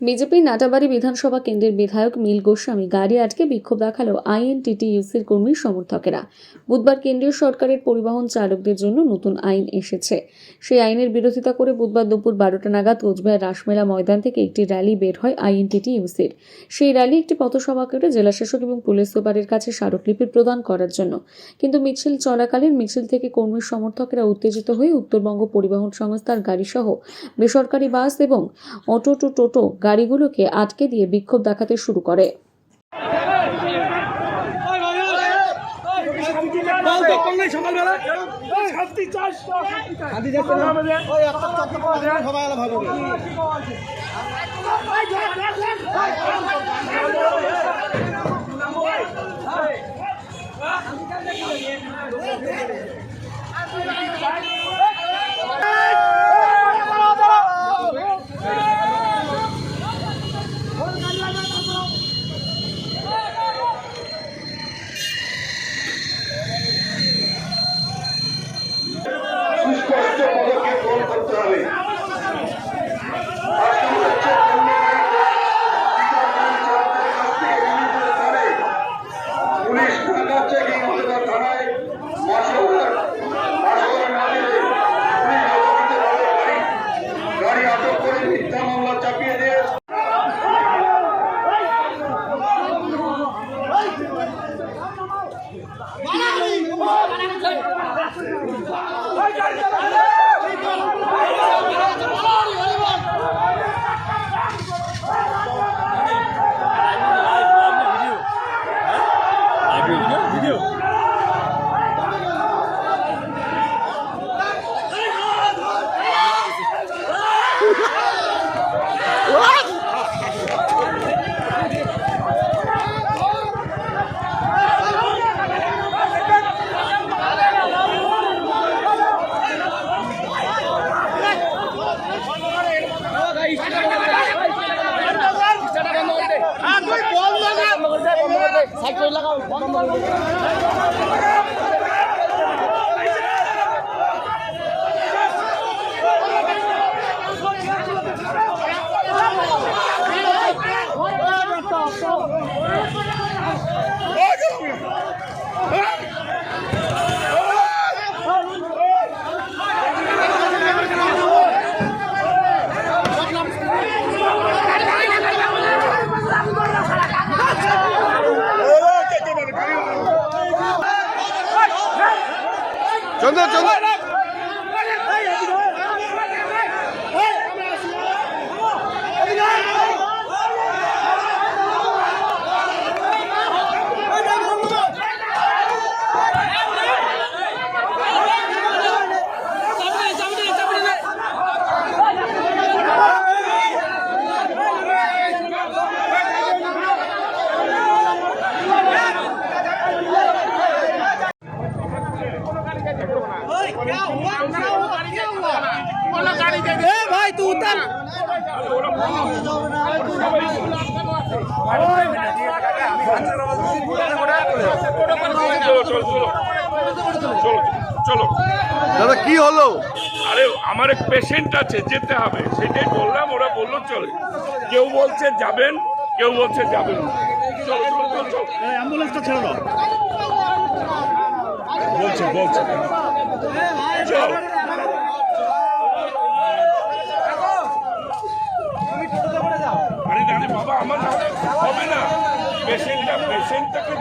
BJP Natabari বিধানসভা কেন্দ্রের বিধায়ক মিল গোস্বামী গাড়ি আটকে বিক্ষোভ দেখালো আইএনটিটিইউসির কর্মী সমর্থকেরা। বুধবার কেন্দ্রীয় সরকারের পরিবহন চালকদের জন্য নতুন আইন এসেছে। সেই আইনের বিরোধিতা করে বুধবার দুপুর 12টা নাগাদ কোচবিহার রাসমেলা ময়দান থেকে একটি র্যালি বের হয় আইএনটিটিইউসির। সেই র্যালি একটি পথসভা করে জেলাশাসক এবং পুলিশ সুপারের কাছে স্মারকলিপি প্রদান করার জন্য। কিন্তু মিছিল চলাকালীন মিছিল থেকে কর্মী সমর্থকেরা উত্তেজিত হয়ে উত্তরবঙ্গ পরিবহন সংস্থার গাড়িসহ বেসরকারি বাস এবং টোটো গাড়িগুলোকে আটকে দিয়ে বিক্ষোভ দেখাতে শুরু করে। সুস্পষ্ট পদক্ষেপ গ্রহণ করতে হবে। পুলিশ টাকা চেকিং অথবা থানায় গাড়ি আটক করে মিথ্যা মামলা চাপিয়ে দিয়ে भाई तू उतर চলো দাদা কি হলো? আরে আমার এক পেশেন্ট আছে, যেতে হবে, সেটাই বললাম। ওরা বললো চলে, কেউ বলছে যাবেন, কেউ বলছে যাবেন। অ্যাম্বুলেন্সটা ছেড়ে দাও। বলছে চল। আরে বাবা, আমার হবে না, পেশেন্টটাকে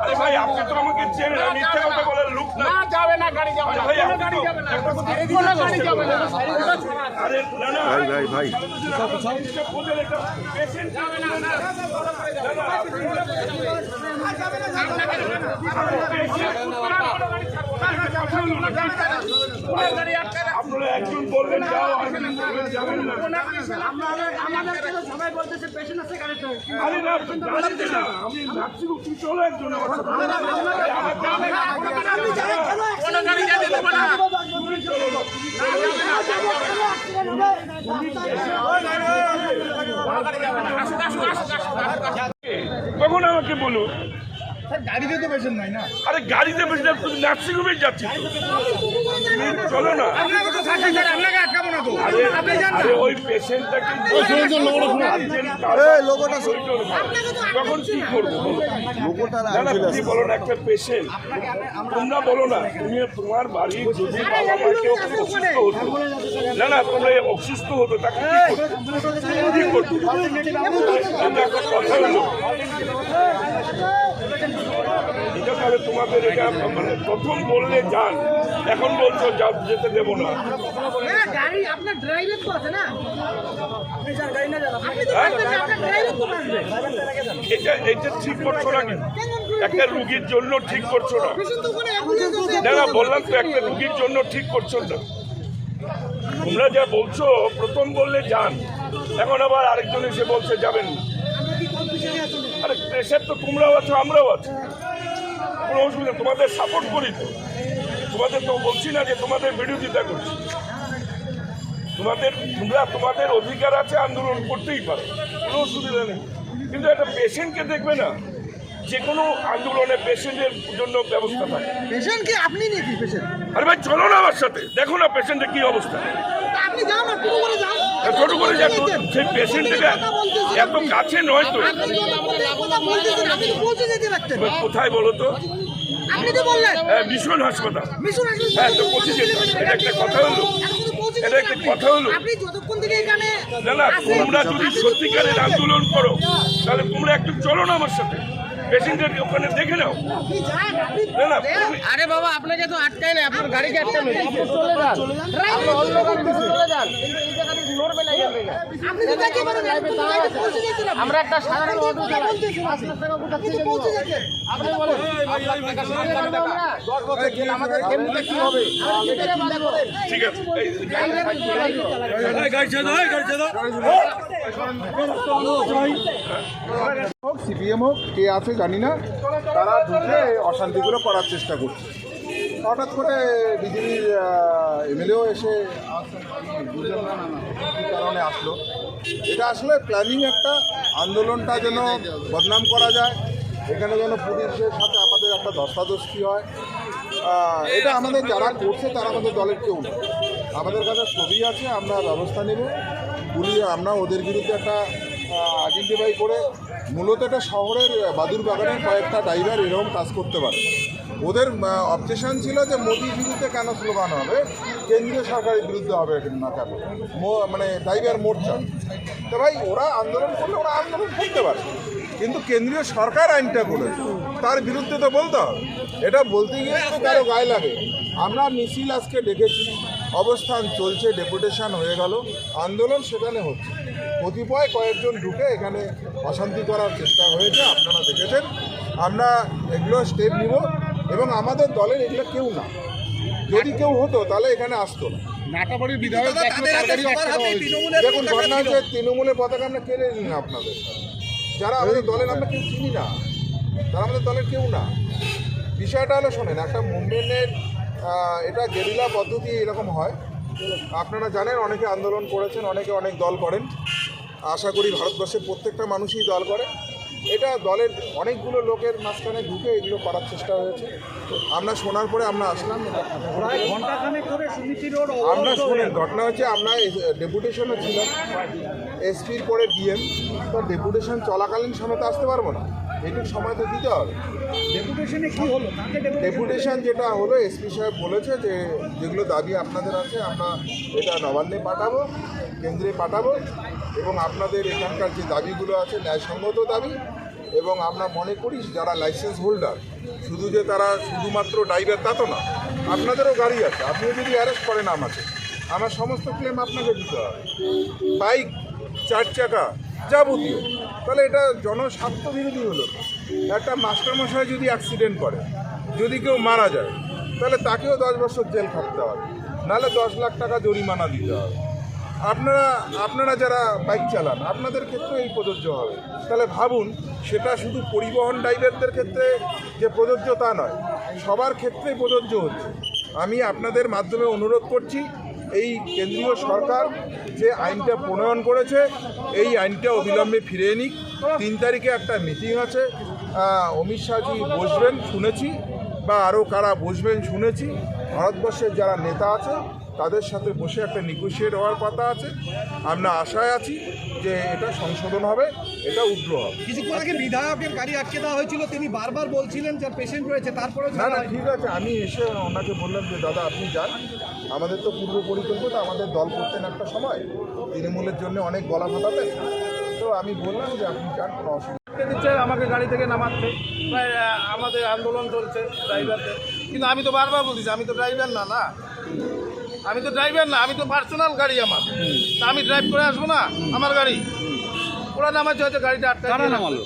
আরে ভাই, আপনি তো আমাকে চেনেন, আমি মিথ্যা কথা বলার লোক না। যাবে না, গাড়ি যাবে না, ভাই গাড়ি যাবে না, কোনো গাড়ি যাবে না। আরে না ভাই পেশেন্ট যাবে না। আপনারা একজন বলবেন যাও, একজন বলবেন যাবেন না। সবাই বলতেছে পেশেন্ট আছে গাড়িতে। আরে না, জানাতে না, আমি ভাবছি তুই চলো একজন আমার সাথে। কোনো গাড়ি যেতে দেবে না। তখন আমাকে বলুন, গাড়িতে তো পেশেন্ট নাই না। আরে গাড়িতে বেশি না, তুমি নার্সিং হোমে যাচ্ছি তো। তুমি চলো না। আপনাকে তো থাকতে স্যার আপনাকে আটকাবো না তো আরে আপনি যান না। আরে ওই পেশেন্টটাকে তখন কি করবো বলো? না না তুমি বলো না, একটা পেশেন্ট তোমরা বলো না, তুমি তোমার বাড়ির যদি বাবা মা কেউ অসুস্থ হতো, না না তোমরা অসুস্থ হতো তাকে কি করতো? এটা একটা কথা হলো, এটা তাহলে তোমাদের এটা মানে প্রথম বললে যান, এখন বলছো যেতে দেবো না। গাড়ি আপনার ড্রাইভার তো আছে না, আপনি যান গাড়ি না যান, আপনি তো আসবেন না, আপনার ড্রাইভার তো আসবে। এটা ঠিক করছো না, কিন্তু একটা রুগীর জন্য ঠিক করছো না। পেশেন্ট তো ওখানে অ্যাম্বুলেন্স আছে। না না বললাম তো, একটা রুগীর জন্য ঠিক করছো না। তোমরা যা বলছো প্রথম বললে যান, এখন আবার আরেকজন এসে বলছে যাবেন না। আরে প্রেশার তো তোমরাও আছো, আমরাও আছি, কোনো অসুবিধা, তোমাদের সাপোর্ট করি তো। তোমাদের তো বলছি না যে তোমাদের বিরোধিতা করছি। তোমাদের অধিকার আছে, আন্দোলন করতেই পারো, কোনো অসুবিধা নেই, কিন্তু একটা পেশেন্টকে দেখবে না, যে কোনো আন্দোলনে পেশেন্টের জন্য ব্যবস্থা থাকে। পেশেন্ট কি আপনি নাকি পেশেন্ট? আরে ভাই চলো না আমার সাথে, দেখো না পেশেন্টের কি অবস্থা। আপনি যান না, টোটো করে যান। ছোট করে যা সেই পেশেন্টটাকে এত কাছে নয় তো। আপনি তো আমাদের কথা বলতেছেন, আপনি তো পৌঁছে যেতে পারতেন। কোথায় বলো তো? আপনি তো বললেন হ্যাঁ, মিশন হাসপাতাল। মিশন হাসপাতাল হ্যাঁ, তো পৌঁছে যেতে হবে। এটা একটা কথা হলো? এটা একটা কথা হলো? আপনি যতক্ষণ থেকে এখানে না না, আছেন, তোমরা যদি আপনি তো সত্যিকারের বলছেন। আন্দোলন করো, তাহলে তোমরা একটু চলো না আমার সাথে, পেশেন্টের ওখানে দেখে নাও। আপনি যান, আপনি না না দেন। আরে বাবা আপনাকে তো আটকাই না, আপনার গাড়িকে আটকানো, আপনি চলে যান, আপনি অন্য গাড়িতে চলে যান, কিন্তু এই জায়গাতে নড়বে না এখান থেকে। আপনি তো দেখে পারেন, পৌঁছে যেতে না। আমরা একটা সাধারণ অটো চালাই, 5 টাকা কোথা থেকে পৌঁছে যেতে। আপনি বলেন আমাদের এমনিতে কি হবে? ঠিক আছে, সিপিএম হোক কে আছে জানি না, তারা ঢুকে অশান্তিগুলো করার চেষ্টা করছে। হঠাৎ করে বিজেপির এমএলএও এসে আসছেন, আমি বুঝলাম না কী কারণে আসলো। এটা আসলে প্ল্যানিং, একটা আন্দোলনটা যেন বদনাম করা যায়, এখানে যেন পুলিশের সাথে আমাদের একটা ধস্তাধস্তি হয়। এটা আমাদের যারা করছে তারা আমাদের দলের কেউ না। আমাদের কাছে ছবি আছে, আমরা ব্যবস্থা নেব। পুলিশ আমরা ওদের বিরুদ্ধে একটা আইডেন্টিফাই করে, মূলত এটা শহরের বাদুর বাগানের কয়েকটা ড্রাইভার এরকম কাজ করতে পারে। ওদের অবজেকশন ছিল যে মোদির বিরুদ্ধে কেন স্লোগান হবে, কেন্দ্রীয় সরকারের বিরুদ্ধে হবে না কেন, মানে ড্রাইভার মোর্চা। তো ভাই ওরা আন্দোলন করলে ওরা আন্দোলন করতে পারে, কিন্তু কেন্দ্রীয় সরকার আইনটা করেছে, তার বিরুদ্ধে তো বলতে হবে। এটা বলতে গিয়ে তো কারো গায়ে লাগে। আমরা মিছিল আজকে ডেকেছি, অবস্থান চলছে, ডেপুটেশন হয়ে গেল, আন্দোলন সেখানে হচ্ছে। কতিপয় কয়েকজন ঢুকে এখানে অশান্তি করার চেষ্টা হয়েছে, আপনারা দেখেছেন। আমরা এগুলো স্টেপ নিব, এবং আমাদের দলের এগুলো কেউ না। যদি কেউ হতো তাহলে এখানে আসতো না। নাটাবাড়ির বিধায়ক দেখুন ঘটনা হচ্ছে, তৃণমূলের পতাকা আমরা কেড়ে নিই না আপনাদের, যারা আমাদের দলের আমরা কেউ চিনি না, তারা আমাদের দলের কেউ না। বিষয়টা হলো শোনেন, একটা মুভমেন্টের এটা গেরিলা পদ্ধতি এরকম হয়। আপনারা জানেন, অনেকে আন্দোলন করেছেন, অনেকে অনেক দল করেন। আশা করি ভারতবর্ষের প্রত্যেকটা মানুষই দল করে। এটা দলের অনেকগুলো লোকের মাঝখানে ঢুকে এগুলো করার চেষ্টা হয়েছে। আমরা শোনার পরে আমরা আসলাম। আমরা শোনেন, ঘটনা হচ্ছে আমরা ডেপুটেশনও ছিলাম, এসপির পরে ডিএম, তো ডেপুটেশন চলাকালীন সময় তো আসতে পারবো না, এইটুকু সময় তো দিতে হবে। ডেপুটেশনে কি হলো? ডেপুটেশন যেটা হলো, এসপি সাহেব বলেছে যে যেগুলো দাবি আপনাদের আছে আমরা এটা নবান্নে পাঠাবো, কেন্দ্রে পাঠাবো, এবং আপনাদের এখানকার যে দাবিগুলো আছে ন্যায়সঙ্গত দাবি। এবং আমরা মনে করি যারা লাইসেন্স হোল্ডার, শুধু যে তারা শুধুমাত্র ড্রাইভার তা তো না, আপনাদেরও গাড়ি আছে, আপনি যদি অ্যারেস্ট করেন আমাকে, আমার সমস্ত ক্লেম আপনাকে দিতে হবে। বাইক, 4 চাকা, যাবতীয়, তাহলে এটা জনস্বার্থ বিরোধী হলো। একটা মাস্টারমশাই যদি অ্যাক্সিডেন্ট করে, যদি কেউ মারা যায়, তাহলে তাকেও 10 বছর জেল খাটতে হবে, নাহলে 10 লাখ টাকা জরিমানা দিতে হবে। আপনারা যারা বাইক চালান, আপনাদের ক্ষেত্রে এই প্রযোজ্য হবে। তাহলে ভাবুন, সেটা শুধু পরিবহন ড্রাইভারদের ক্ষেত্রে যে প্রযোজ্য তা নয়, সবার ক্ষেত্রেই প্রযোজ্য হচ্ছে। আমি আপনাদের মাধ্যমে অনুরোধ করছি, এই কেন্দ্রীয় সরকার যে আইনটা প্রণয়ন করেছে, এই আইনটা অবিলম্বে ফিরিয়ে নিক। 3 তারিখে একটা মিটিং আছে, অমিত শাহজি বসবেন শুনেছি, বা আরও কারা বসবেন শুনেছি। ভারতবর্ষের যারা নেতা আছে তাদের সাথে বসে একটা নেগোশিয়েট হওয়ার কথা আছে। আমরা আশায় আছি যে এটা সংশোধন হবে, এটা উগ্র হবে। কিছুক্ষণ আগে বিধায়কের গাড়ি আটকে দেওয়া হয়েছিল, তিনি বারবার বলছিলেন যে পেশেন্ট রয়েছে, তারপরে না না ঠিক আছে, আমি এসে ওনাকে বললাম যে দাদা আপনি যান, আমাদের তো পূর্ব পরিকল্পিত, আমাদের দল করতেন একটা সময়, তৃণমূলের জন্য অনেক গলা ফাটাতেন, তো আমি বললাম যে আপনি যান, কোনো অসুবিধা দিচ্ছে আমাকে গাড়ি থেকে নামাচ্ছে, প্রায় আমাদের আন্দোলন চলছে ড্রাইভারদের। কিন্তু আমি তো বারবার বলছি আমি তো ড্রাইভার না, আমি তো ড্রাইভার না, আমি তো পার্সোনাল গাড়ি আমার, তা আমি ড্রাইভ করে আসবো না আমার গাড়ি? ওরা নামাচ্ছে হয়তো গাড়িটা আটকা নামালো,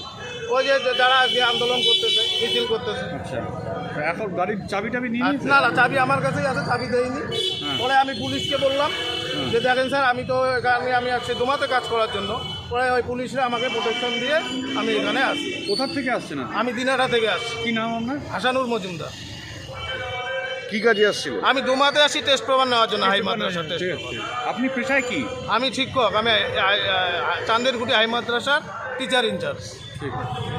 ওই যে যারা আজকে আন্দোলন করতেছে, মিছিল করতেছে। আচ্ছা, এখন গাড়ির চাবি টাবি নিয়ে না না, চাবি আমার কাছেই আছে, চাবি দেয়নি। পরে আমি পুলিশকে বললাম যে দেখেন স্যার, আমি তো এখানে আমি আসছি ডোমাতে কাজ করার জন্য। পরে ওই পুলিশরা আমাকে প্রোটেকশন দিয়ে আমি এখানে আসি। কোথা থেকে আসছেন? আমি দিনাটা থেকে আসছি। কি নাম আপনার? হাসানুর মজুমদার। কি কাজে আসছিলেন? আমি ডোমাতে আসি টেস্ট প্রমাণ নেওয়ার জন্য, হাই মাদ্রাসা টেস্ট। আপনি পেশায় কি? আমি শিক্ষক, আমি চান্দেরকুটি হাই মাদ্রাসার টিচার ইনচার্জ। ঠিক আছে।